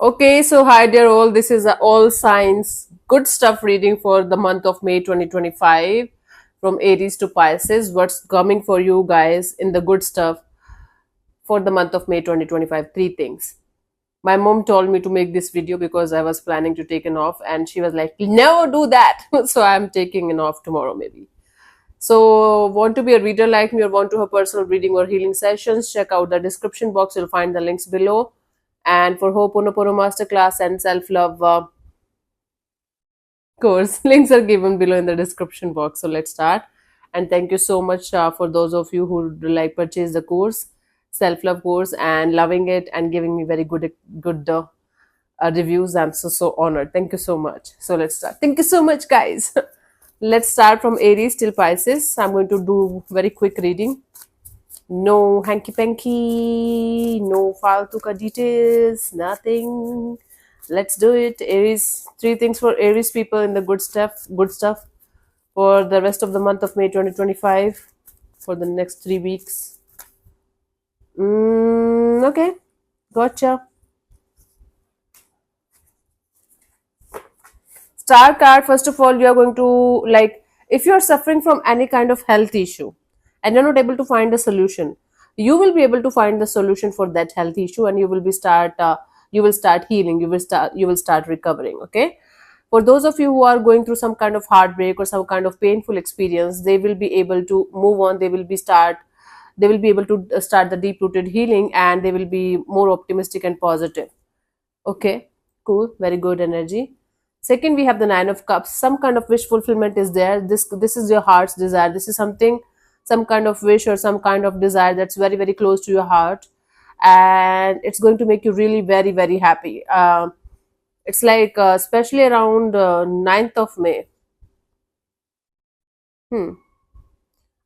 Okay, so hi dear all. This is a all science good stuff reading for the month of May 2025 from Aries to Pisces. What's coming for you guys in the good stuff for the month of May 2025? Three things. My mom told me to make this video because I was planning to take an off and she was like, "No, do that." So I'm taking an off tomorrow maybe. So, want to be a reader like me or want to have personal reading or healing sessions? Check out the description box. You'll find the links below. And for Ho'oponopono Masterclass and Self Love course, links are given below in the description box. So, let's start. And thank you so much for those of you who like purchase the course, Self Love course, and loving it and giving me very good reviews. I'm so honored. Thank you so much. So, let's start. Thank you so much, guys. Let's start from Aries till Pisces. I'm going to do very quick reading. No hanky panky, no faltu ka details, nothing. Let's do it. Aries, three things for Aries people in the good stuff for the rest of the month of May 2025 for the next 3 weeks. Okay, gotcha. Star card, first of all, you are going to like if you are suffering from any kind of health issue and you're not able to find a solution, you will be able to find the solution for that health issue and you will start healing, you will start recovering. Okay, for those of you who are going through some kind of heartbreak or some kind of painful experience, they will be able to move on, they will be able to start the deep rooted healing and they will be more optimistic and positive. Okay, cool, very good energy. Second, we have the Nine of Cups. Some kind of wish fulfillment is there. This is your heart's desire. This is something, some kind of wish or some kind of desire that's very close to your heart, and it's going to make you really very happy. It's like especially around 9th of May. Hmm.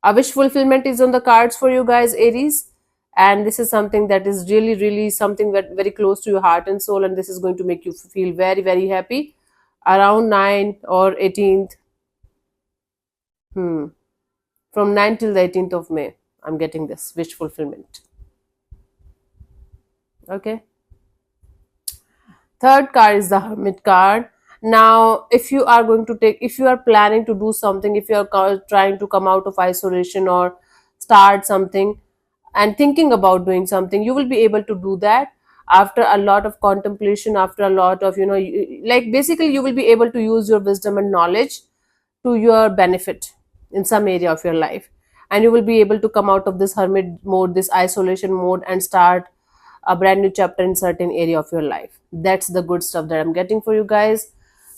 A wish fulfillment is on the cards for you guys, Aries, and this is something that is really something that very close to your heart and soul, and this is going to make you feel very happy around 9 or 18th. Hmm. From 9 till the 18th of May, I'm getting this wish fulfillment. Okay. Third card is the Hermit card. Now, if you are planning to do something, if you are trying to come out of isolation or start something and thinking about doing something, you will be able to do that after a lot of contemplation, after a lot of, like basically, you will be able to use your wisdom and knowledge to your benefit in some area of your life, and you will be able to come out of this hermit mode, this isolation mode, and start a brand new chapter in certain area of your life. That's the good stuff that I'm getting for you guys.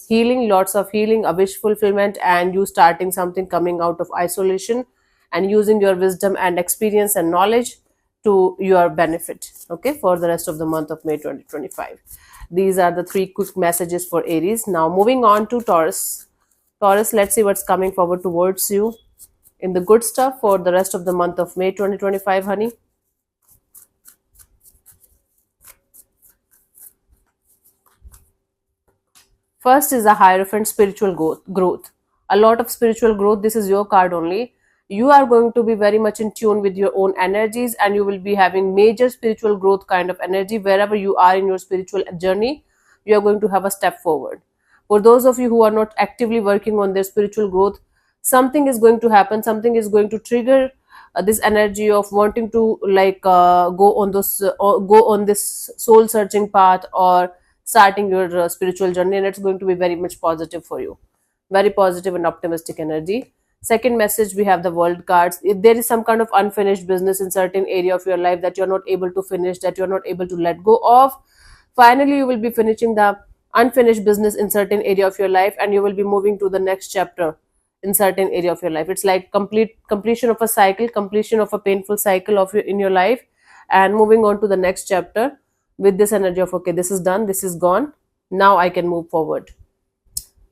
Healing, lots of healing, a wish fulfillment, and you starting something, coming out of isolation and using your wisdom and experience and knowledge to your benefit. Okay, for the rest of the month of May 2025. These are the three quick messages for Aries. Now moving on to Taurus. Taurus, let's see what's coming forward towards you in the good stuff for the rest of the month of May 2025, honey. First is a Hierophant, spiritual growth. A lot of spiritual growth. This is your card only. You are going to be very much in tune with your own energies and you will be having major spiritual growth kind of energy. Wherever you are in your spiritual journey, you are going to have a step forward. For those of you who are not actively working on their spiritual growth, something is going to happen, something is going to trigger this energy of wanting to go on this soul searching path or starting your spiritual journey, and it's going to be very much positive for you, very positive and optimistic energy. Second message, we have the World cards. If there is some kind of unfinished business in certain area of your life that you're not able to finish, that you're not able to let go of, finally you will be finishing the unfinished business in certain area of your life and you will be moving to the next chapter in certain area of your life. It's like completion of a cycle, completion of a painful cycle of your in your life, and moving on to the next chapter with this energy of, okay, this is done, this is gone, now I can move forward.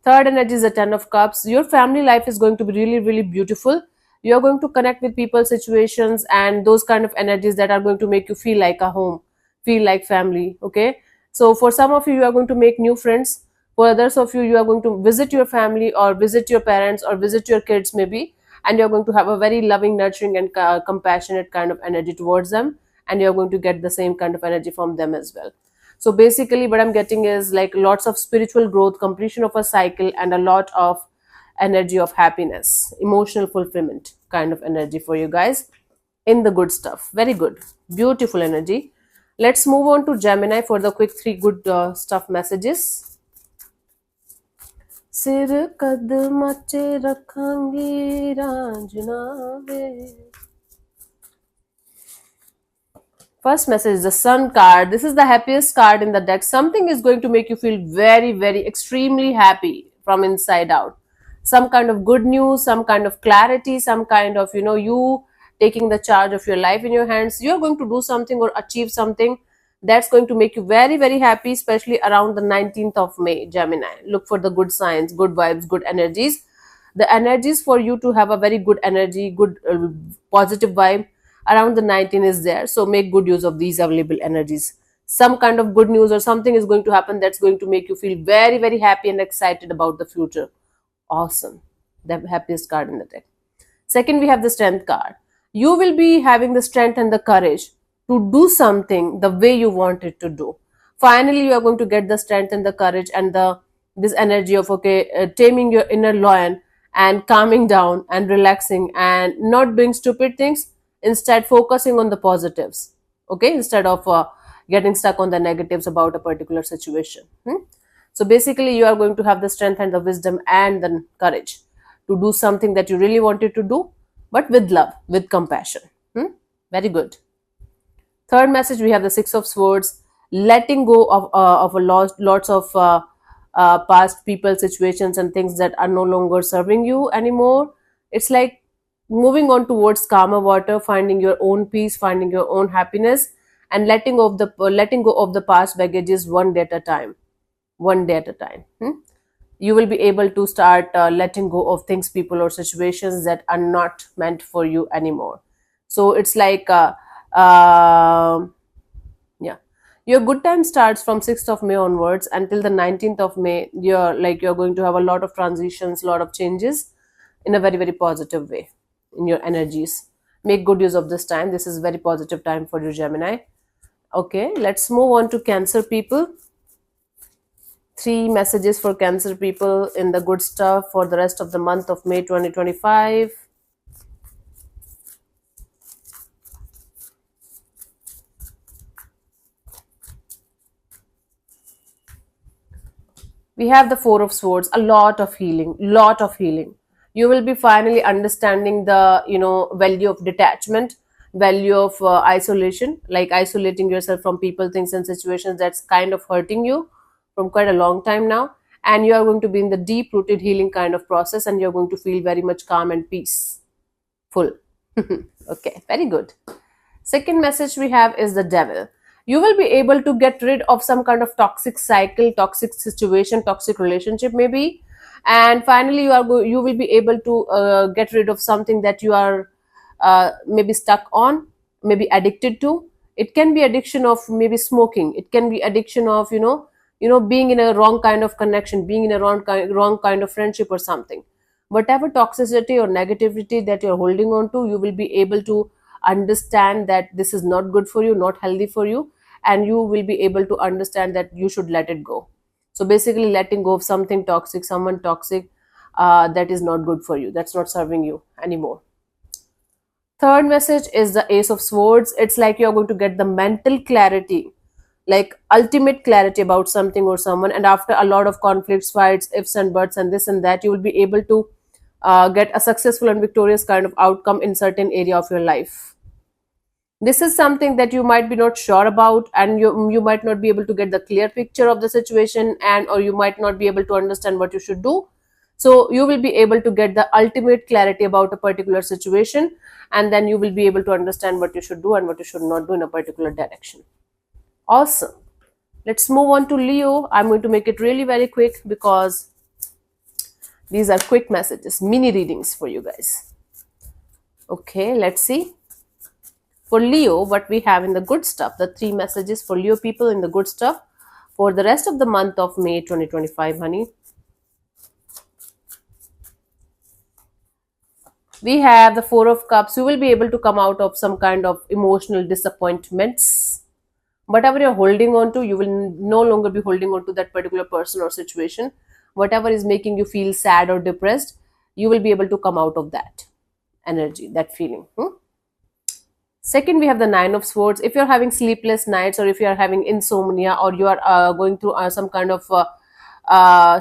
Third energy is the Ten of Cups. Your family life is going to be really beautiful. You're going to connect with people, situations, and those kind of energies that are going to make you feel like a home, feel like family. Okay. So for some of you, you are going to make new friends. For others of you, you are going to visit your family or visit your parents or visit your kids maybe, and you're going to have a very loving, nurturing, and compassionate kind of energy towards them, and you're going to get the same kind of energy from them as well. So basically what I'm getting is like lots of spiritual growth, completion of a cycle, and a lot of energy of happiness, emotional fulfillment kind of energy for you guys in the good stuff. Very good, beautiful energy. Let's move on to Gemini for the quick three good stuff messages. सिर कदमाचे रखांगी रांझना वे. First message is the Sun card. This is the happiest card in the deck. Something is going to make you feel very, very, extremely happy from inside out. Some kind of good news, some kind of clarity, some kind of, you taking the charge of your life in your hands. You're going to do something or achieve something that's going to make you very, very happy, especially around the 19th of May, Gemini. Look for the good signs, good vibes, good energies. The energies for you to have a very good energy, good positive vibe around the 19 is there. So make good use of these available energies. Some kind of good news or something is going to happen that's going to make you feel very, very happy and excited about the future. Awesome. The happiest card in the deck. Second, we have the Strength card. You will be having the strength and the courage to do something the way you want it to do. Finally, you are going to get the strength and the courage and this energy of taming your inner lion and calming down and relaxing and not doing stupid things, instead focusing on the positives. Okay, instead of getting stuck on the negatives about a particular situation. So basically you are going to have the strength and the wisdom and the courage to do something that you really wanted to do, but with love, with compassion. Very good. Third message, we have the Six of Swords. Letting go of lots of past people, situations, and things that are no longer serving you anymore. It's like moving on towards calmer water, finding your own peace, finding your own happiness, and letting go of the past baggages one day at a time. One day at a time. You will be able to start letting go of things, people, or situations that are not meant for you anymore. So it's like yeah, your good time starts from 6th of May onwards until the 19th of May. You're going to have a lot of transitions, a lot of changes in a very, very positive way in your energies. Make good use of this time. This is very positive time for you, Gemini. Okay, let's move on to Cancer people. 3 messages for Cancer people in the good stuff for the rest of the month of May 2025. We have the Four of Swords. A lot of healing, you will be finally understanding the value of detachment, value of isolation, like isolating yourself from people, things, and situations that's kind of hurting you from quite a long time now. And you are going to be in the deep rooted healing kind of process, and you're going to feel very much calm and peaceful. Okay, very good. Second message we have is the Devil. You will be able to get rid of some kind of toxic cycle, toxic situation, toxic relationship maybe. And finally you will be able to get rid of something that you are maybe stuck on, maybe addicted to. It can be addiction of maybe smoking. It can be addiction of being in a wrong kind of connection, being in a wrong kind of friendship or something. Whatever toxicity or negativity that you're holding on to, you will be able to understand that this is not good for you, not healthy for you, and you will be able to understand that you should let it go. So basically letting go of something toxic, someone toxic, that is not good for you, that's not serving you anymore. Third message is the Ace of Swords. It's like you're going to get the mental clarity, like ultimate clarity about something or someone, and after a lot of conflicts, fights, ifs and buts, and this and that, you will be able to get a successful and victorious kind of outcome in certain area of your life. This is something that you might be not sure about, and you might not be able to get the clear picture of the situation, and or you might not be able to understand what you should do. So you will be able to get the ultimate clarity about a particular situation, and then you will be able to understand what you should do and what you should not do in a particular direction. Awesome. Let's move on to Leo. I'm going to make it really very quick because these are quick messages, mini readings for you guys. Okay, let's see. For Leo, what we have in the good stuff, the 3 messages for Leo people in the good stuff for the rest of the month of May 2025, honey. We have the 4 of Cups. You will be able to come out of some kind of emotional disappointments Whatever you're holding on to, you will no longer be holding on to that particular person or situation. Whatever is making you feel sad or depressed, you will be able to come out of that energy, that feeling. Second, we have the Nine of Swords. If you're having sleepless nights, or if you are having insomnia, or you are going through some kind of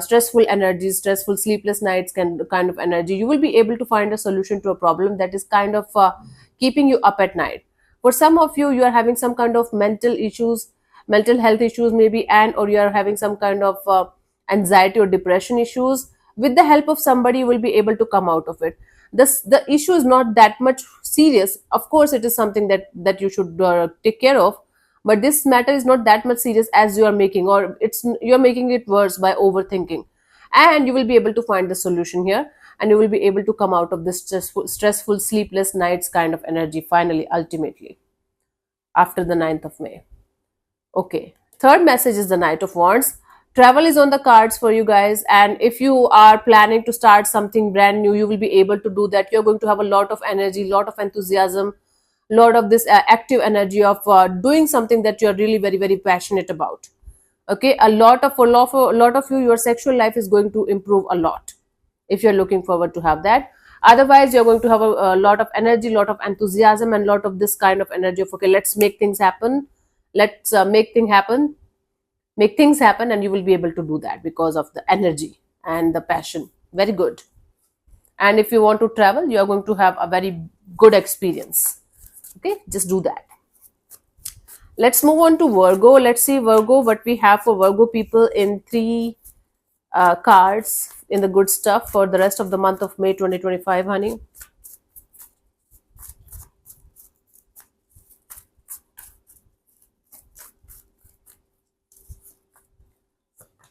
stressful energy, stressful sleepless nights kind of energy, you will be able to find a solution to a problem that is kind of keeping you up at night. For some of you, you are having some kind of mental issues, mental health issues maybe, and or you are having some kind of anxiety or depression issues. With the help of somebody, you will be able to come out of it. The issue is not that much serious. Of course, it is something that you should take care of, but this matter is not that much serious as you are making, or you're making it worse by overthinking. And you will be able to find the solution here, and you will be able to come out of this stressful sleepless nights kind of energy finally, ultimately, after the 9th of May. Okay. Third message is the Knight of Wands. Travel is on the cards for you guys, and if you are planning to start something brand new, you will be able to do that. You're going to have a lot of energy, lot of enthusiasm, lot of this active energy of doing something that you're really very very passionate about. Okay, a lot of you, your sexual life is going to improve a lot if you're looking forward to have that. Otherwise, you're going to have a lot of energy, lot of enthusiasm, and lot of this kind of energy of, okay, let's make things happen, let's make things happen, and you will be able to do that because of the energy and the passion. Very good. And if you want to travel, you are going to have a very good experience. Okay, just do that. Let's move on to Virgo. Let's see Virgo, what we have for Virgo people in three cards in the good stuff for the rest of the month of May 2025, honey.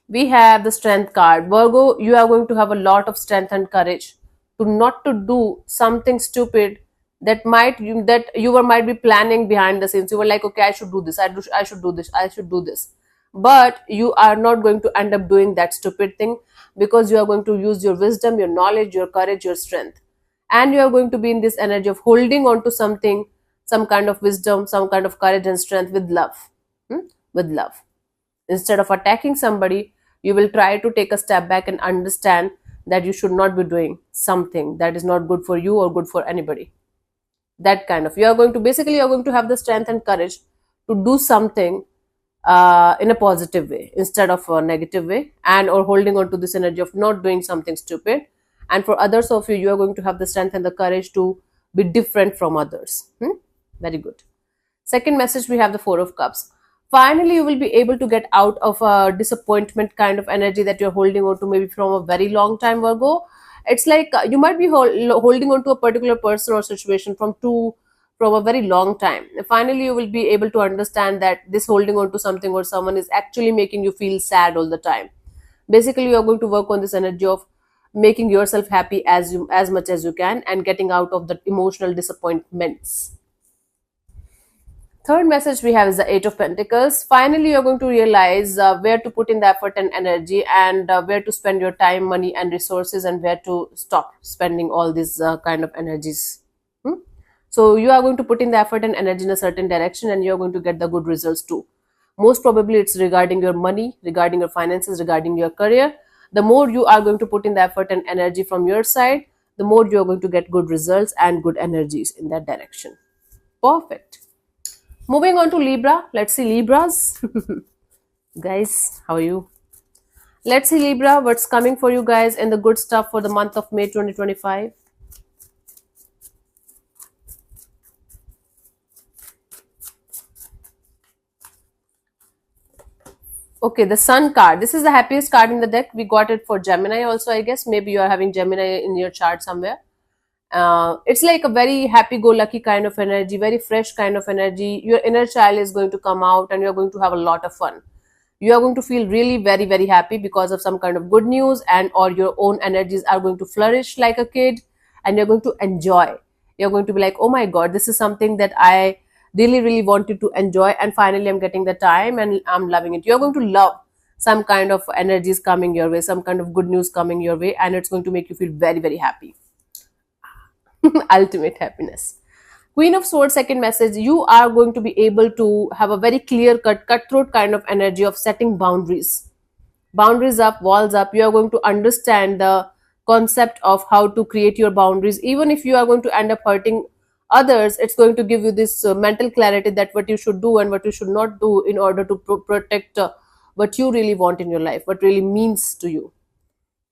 We have the Strength card. Virgo, you are going to have a lot of strength and courage to not to do something stupid that you might be planning behind the scenes. You were like, okay, I should do this, I should do this, I should do this, but you are not going to end up doing that stupid thing, because you are going to use your wisdom, your knowledge, your courage, your strength, and you are going to be in this energy of holding on to something, some kind of wisdom, some kind of courage and strength with love. With love, instead of attacking somebody, you will try to take a step back and understand that you should not be doing something that is not good for you or good for anybody. That kind of, you're going to have the strength and courage to do something in a positive way instead of a negative way, and or holding on to this energy of not doing something stupid. And for others of you, you are going to have the strength and the courage to be different from others. Very good. Second message, we have the Four of Cups. Finally, you will be able to get out of a disappointment kind of energy that you're holding on to, maybe from a very long time, Virgo. It's like you might be holding on to a particular person or situation from a very long time. Finally, you will be able to understand that this holding on to something or someone is actually making you feel sad all the time. Basically, you are going to work on this energy of making yourself happy as much as you can, and getting out of the emotional disappointments. Third message we have is the Eight of Pentacles. Finally, you're going to realize where to put in the effort and energy, and where to spend your time, money, and resources, and where to stop spending all these kind of energies. So you are going to put in the effort and energy in a certain direction, and you're going to get the good results too. Most probably, it's regarding your money, regarding your finances, regarding your career. The more you are going to put in the effort and energy from your side, the more you are going to get good results and good energies in that direction. Perfect. Moving on to Libra. Let's see Libras. Guys, how are you? Let's see Libra, what's coming for you guys in the good stuff for the month of May 2025. Okay, the Sun card. This is the happiest card in the deck. We got it for Gemini also, I guess. Maybe you are having Gemini in your chart somewhere. It's like a very happy-go-lucky kind of energy, very fresh kind of energy. Your inner child is going to come out, and you're going to have a lot of fun. You are going to feel really very very happy because of some kind of good news, and or your own energies are going to flourish like a kid, and you're going to enjoy. You're going to be like, oh my god, this is something that I really really wanted to enjoy, and finally I'm getting the time and I'm loving it. You're going to love some kind of energies coming your way, some kind of good news coming your way, and it's going to make you feel very very happy. Ultimate happiness. Queen of Swords, second message, you are going to be able to have a very clear cut, cutthroat kind of energy of setting boundaries. Boundaries up, walls up. You are going to understand the concept of how to create your boundaries. Even if you are going to end up hurting others, it's going to give you this mental clarity that what you should do and what you should not do in order to protect what you really want in your life, what really means to you.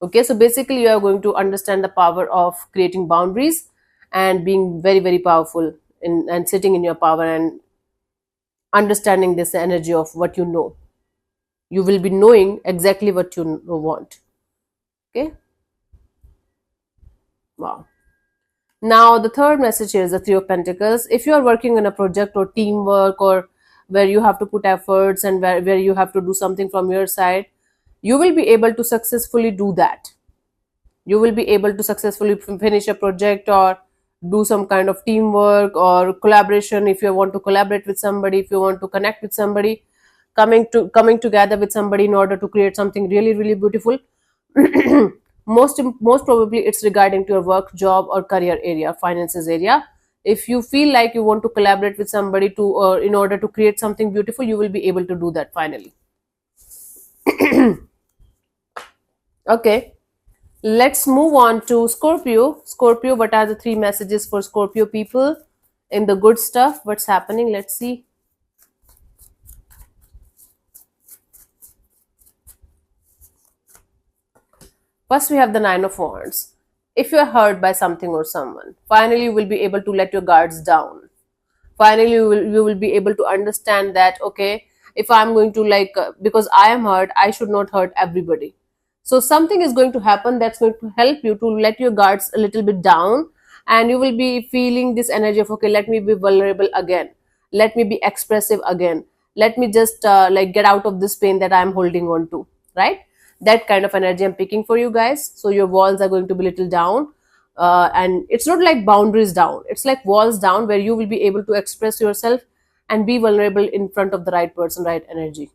Okay, so basically you are going to understand the power of creating boundaries and being very very powerful in and sitting in your power and understanding this energy of what you know. You will be knowing exactly what you want. Okay, wow. Now the third message here is the Three of Pentacles. If you are working on a project or teamwork, or where you have to put efforts and where you have to do something from your side, you will be able to successfully do that. You will be able to successfully finish a project or do some kind of teamwork or collaboration. If you want to collaborate with somebody, if you want to connect with somebody, coming together with somebody in order to create something really really beautiful. Most probably it's regarding to your work, job, or career area, finances area. If you feel like you want to collaborate with somebody to or in order to create something beautiful, you will be able to do that finally. Okay, let's move on to Scorpio. Scorpio, what are the three messages for Scorpio people in the good stuff? What's happening? Let's see. First, we have the Nine of Wands. If you are hurt by something or someone, finally you will be able to let your guards down. Finally, you will be able to understand that, okay, if I'm going to because I am hurt, I should not hurt everybody. So something is going to happen that's going to help you to let your guards a little bit down, and you will be feeling this energy of, okay, let me be vulnerable again, let me be expressive again, let me just get out of this pain that I'm holding on to, right? That kind of energy I'm picking for you guys. So your walls are going to be little down, and it's not like boundaries down, it's like walls down, where you will be able to express yourself and be vulnerable in front of the right person, right energy.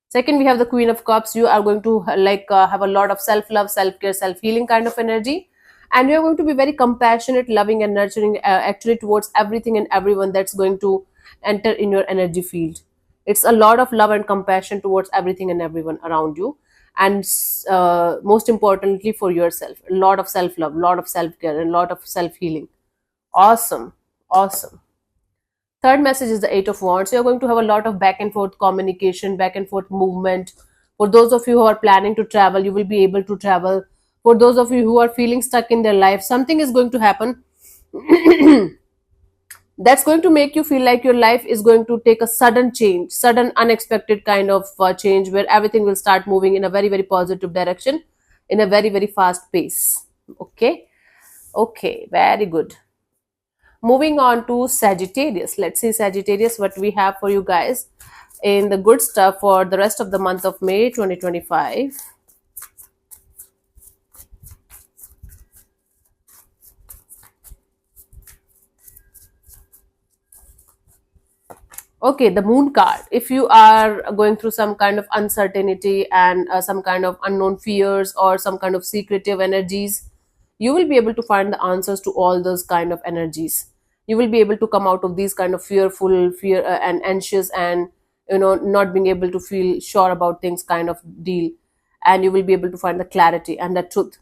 Second, we have the Queen of Cups. You are going to have a lot of self love, self care, self healing kind of energy, and you are going to be very compassionate, loving, and nurturing actually towards everything and everyone that's going to enter in your energy field. It's a lot of love and compassion towards everything and everyone around you, and most importantly for yourself, a lot of self love, a lot of self care, and a lot of self healing. Awesome, awesome. Third message is the Eight of Wands. You're going to have a lot of back and forth communication, back and forth movement. For those of you who are planning to travel, you will be able to travel. For those of you who are feeling stuck in their life, something is going to happen that's going to make you feel like your life is going to take a sudden change, sudden unexpected kind of change, where everything will start moving in a very very positive direction, in a very very fast pace. Okay, okay, very good. Moving on to Sagittarius. Let's see, Sagittarius, what we have for you guys in the good stuff for the rest of the month of May 2025. Okay, the Moon card. If you are going through some kind of uncertainty and some kind of unknown fears or some kind of secretive energies, you will be able to find the answers to all those kind of energies. You will be able to come out of these kind of fear and anxious, and not being able to feel sure about things kind of deal, and you will be able to find the clarity and the truth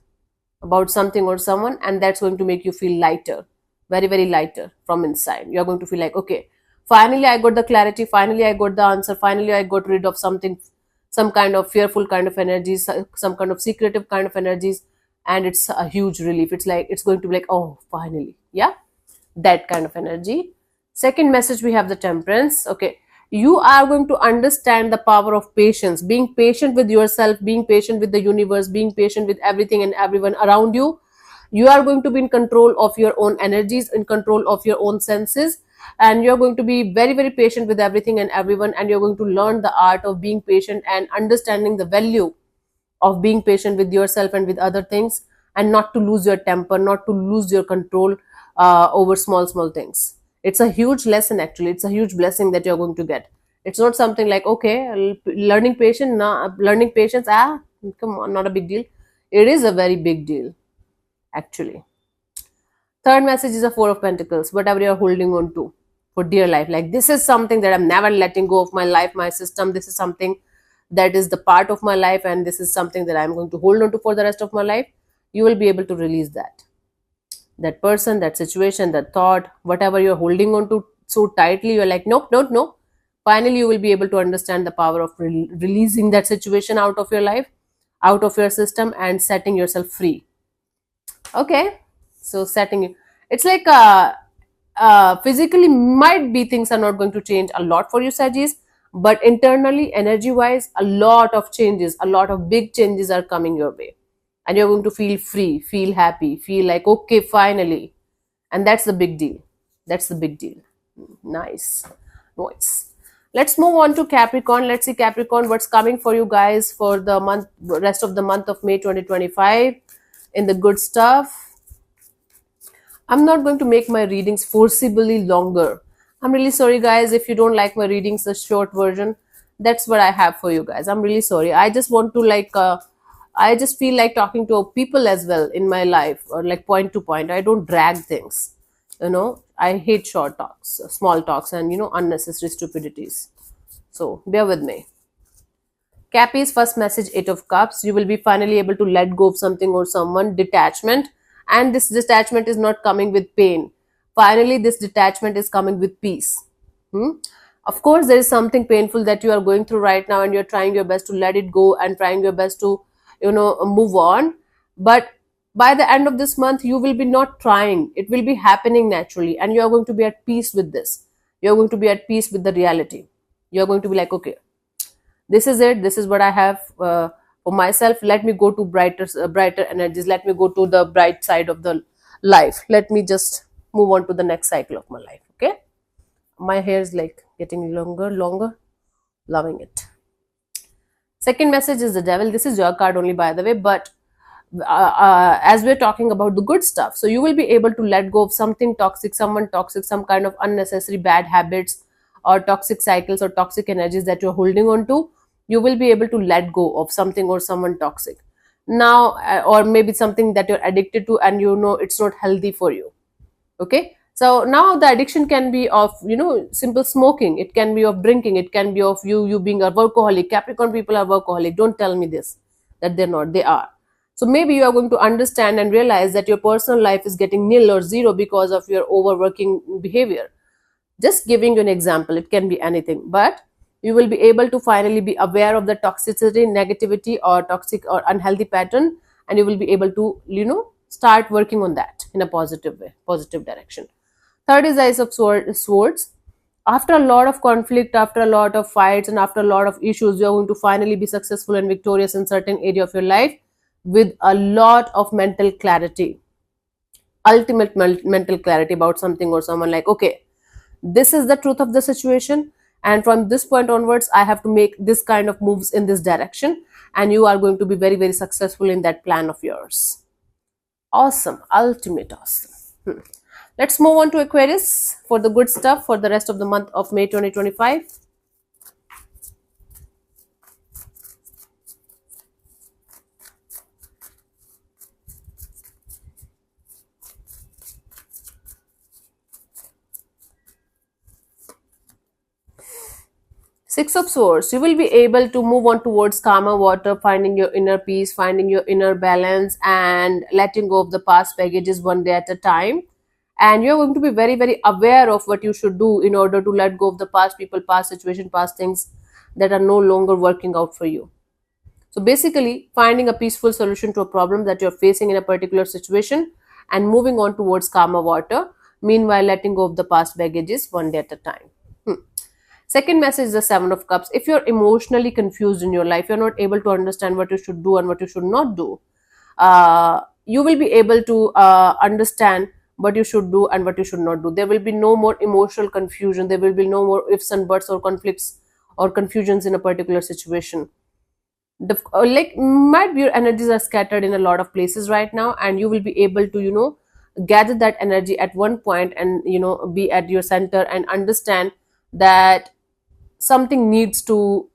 about something or someone, and that's going to make you feel lighter, very very lighter from inside. You're going to feel like, okay, finally I got the clarity, finally I got the answer, finally I got rid of something, some kind of fearful kind of energies, some kind of secretive kind of energies, and it's a huge relief. It's like it's going to be like, oh, finally, yeah, that kind of energy. Second message, we have the Temperance. Okay, you are going to understand the power of patience, being patient with yourself, being patient with the universe, being patient with everything and everyone around you. You are going to be in control of your own energies, in control of your own senses, and you're going to be very very patient with everything and everyone, and you're going to learn the art of being patient and understanding the value of being patient with yourself and with other things, and not to lose your temper, not to lose your control over small small things. It's a huge lesson, actually. It's a huge blessing that you're going to get. It's not something like, okay, learning patience, learning patience, come on, not a big deal. It is a very big deal, actually. Third message is a Four of Pentacles. Whatever you're holding on to for dear life, like this is something that I'm never letting go of my life, my system. This is something that is the part of my life, and this is something that I'm going to hold on to for the rest of my life. You will be able to release that person, that situation, that thought, whatever you're holding on to so tightly. You're like, nope, don't know. Finally, you will be able to understand the power of releasing that situation out of your life, out of your system, and setting yourself free. Okay, so setting it's like physically might be things are not going to change a lot for you, Sagittarius, but internally, energy wise, a lot of changes, a lot of big changes are coming your way, and you're going to feel free, feel happy, feel like okay, finally. And that's the big deal. That's the big deal. Nice. Nice. Let's move on to Capricorn. Let's see, Capricorn, what's coming for you guys for the rest of the month of May 2025 in the good stuff. I'm not going to make my readings forcibly longer. I'm really sorry, guys, if you don't like my readings, the short version. That's what I have for you guys. I'm really sorry. I just want to I just feel like talking to people as well in my life, or like point to point. I don't drag things. I hate short talks, small talks, and unnecessary stupidities. So bear with me. Cappy's first message, Eight of Cups. You will be finally able to let go of something or someone. Detachment. And this detachment is not coming with pain. Finally, this detachment is coming with peace. Of course, there is something painful that you are going through right now, and you're trying your best to let it go and trying your best to, move on. But by the end of this month, you will be not trying. It will be happening naturally, and you are going to be at peace with this. You're going to be at peace with the reality. You're going to be like, okay, this is it. This is what I have for myself. Let me go to brighter energies. Let me go to the bright side of the life. Let me just move on to the next cycle of my life. Okay, my hair is like getting longer. Loving it. Second message is the Devil. This is your card only, by the way, but as we're talking about the good stuff, so you will be able to let go of something toxic, someone toxic, some kind of unnecessary bad habits or toxic cycles or toxic energies that you're holding on to. You will be able to let go of something or someone toxic now, or maybe something that you're addicted to and it's not healthy for you. Okay, so now the addiction can be of simple smoking, it can be of drinking, it can be of you being a workaholic. Capricorn people are workaholic. Don't tell me this, that they're not. They are. So maybe you are going to understand and realize that your personal life is getting nil or zero because of your overworking behavior. Just giving you an example, it can be anything, but you will be able to finally be aware of the toxicity, negativity, or toxic or unhealthy pattern, and you will be able to start working on that in a positive way, positive direction. Third is Ace of Swords. After a lot of conflict, after a lot of fights, and after a lot of issues, you are going to finally be successful and victorious in certain area of your life with a lot of mental clarity, ultimate mental clarity about something or someone. Like, okay, this is the truth of the situation, and from this point onwards I have to make this kind of moves in this direction, and you are going to be very, very successful in that plan of yours. Awesome. Ultimate awesome. Let's move on to Aquarius for the good stuff for the rest of the month of May 2025. Six of Swords. You will be able to move on towards calmer water, finding your inner peace, finding your inner balance, and letting go of the past baggages one day at a time. And you're going to be very, very aware of what you should do in order to let go of the past people, past situation, past things that are no longer working out for you. So basically, finding a peaceful solution to a problem that you're facing in a particular situation and moving on towards calmer water, meanwhile letting go of the past baggages one day at a time. Second message is the Seven of Cups. If you're emotionally confused in your life, you're not able to understand what you should do and what you should not do, you will be able to understand what you should do and what you should not do. There will be no more emotional confusion. There will be no more ifs and buts or conflicts or confusions in a particular situation. Might be your energies are scattered in a lot of places right now, and you will be able to gather that energy at one point and be at your center and understand that something needs to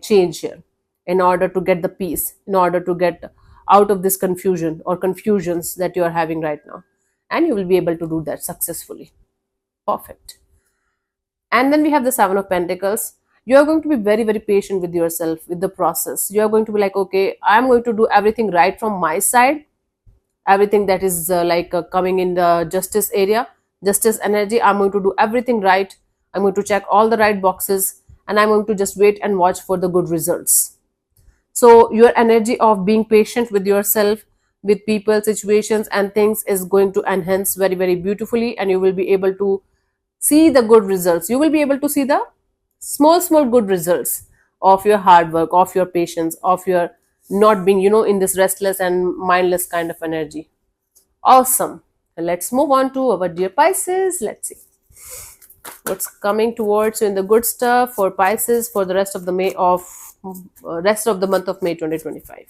change here in order to get the peace, in order to get out of this confusion or confusions that you are having right now. and you will be able to do that successfully. Perfect. And then we have the Seven of Pentacles. You are going to be very, very patient with yourself, with the process. You are going to be like, okay, I'm going to do everything right from my side, everything that is coming in the justice area, justice energy. I'm going to do everything right. I'm going to check all the right boxes, and I'm going to just wait and watch for the good results. So your energy of being patient with yourself, with people, situations and things is going to enhance very, very beautifully, and you will be able to see the good results. You will be able to see the small good results of your hard work, of your patience, of your not being, in this restless and mindless kind of energy. Awesome. Let's move on to our dear Pisces. Let's see what's coming towards you in the good stuff for Pisces for the rest of the rest of the month of May 2025.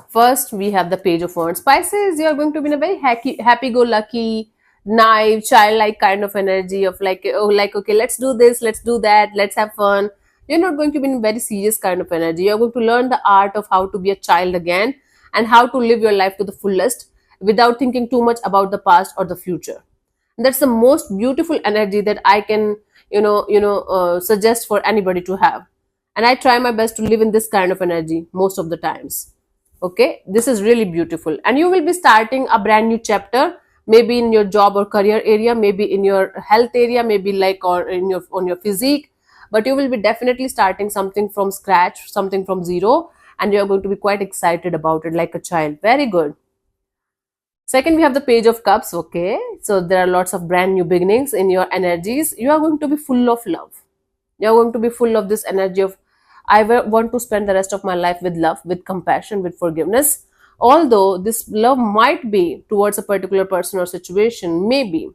First, we have the Page of Wands. Pisces, you are going to be in a very happy-go-lucky, naive, childlike kind of energy of like, oh, like, okay, let's do this, let's do that, let's have fun. You're not going to be in a very serious kind of energy. You're going to learn the art of how to be a child again and how to live your life to the fullest without thinking too much about the past or the future. That's the most beautiful energy that I can, suggest for anybody to have. And I try my best to live in this kind of energy most of the times. Okay, this is really beautiful, and you will be starting a brand new chapter, maybe in your job or career area, maybe in your health area, maybe like or in your on your physique, but you will be definitely starting something from scratch, something from zero, and you're going to be quite excited about it like a child. Very good. Second, we have the Page of Cups. Okay, so there are lots of brand new beginnings in your energies. You are going to be full of love. You're going to be full of this energy of want to spend the rest of my life with love, with compassion, with forgiveness. Although this love might be towards a particular person or situation, maybe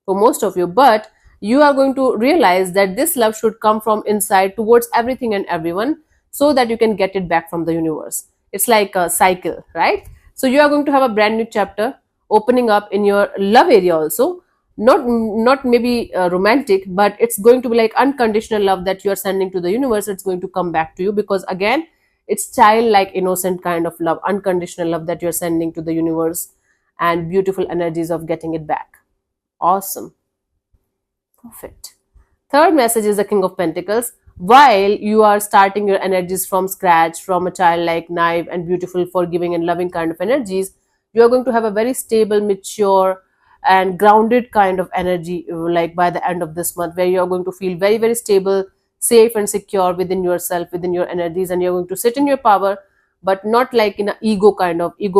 for most of you, but you are going to realize that this love should come from inside towards everything and everyone so that you can get it back from the universe. It's like a cycle, right? So you are going to have a brand new chapter opening up in your love area also, not maybe romantic, but it's going to be like unconditional love that you are sending to the universe. It's going to come back to you because again, it's childlike, innocent kind of love, unconditional love that you're sending to the universe, and beautiful energies of getting it back. Awesome. Perfect. Third message is the King of Pentacles. While you are starting your energies from scratch, from a childlike, naive and beautiful, forgiving and loving kind of energies, you are going to have a very stable, mature and grounded kind of energy like by the end of this month, where you are going to feel very, very stable, safe and secure within yourself, within your energies, and you're going to sit in your power, but not like in an ego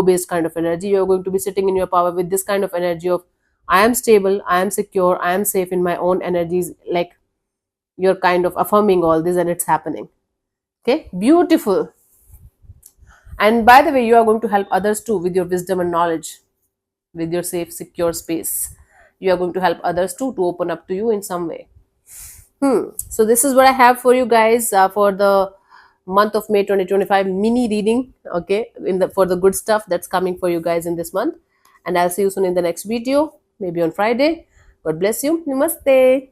based kind of energy. You're going to be sitting in your power with this kind of energy of I am stable, I am secure, I am safe in my own energies, like you're kind of affirming all this and it's happening. Okay, beautiful. And by the way, you are going to help others too with your wisdom and knowledge, with your safe, secure space. You are going to help others too to open up to you in some way. So this is what I have for you guys for the month of May 2025 mini reading. Okay, for the good stuff that's coming for you guys in this month. And I'll see you soon in the next video, maybe on Friday. God bless you. Namaste.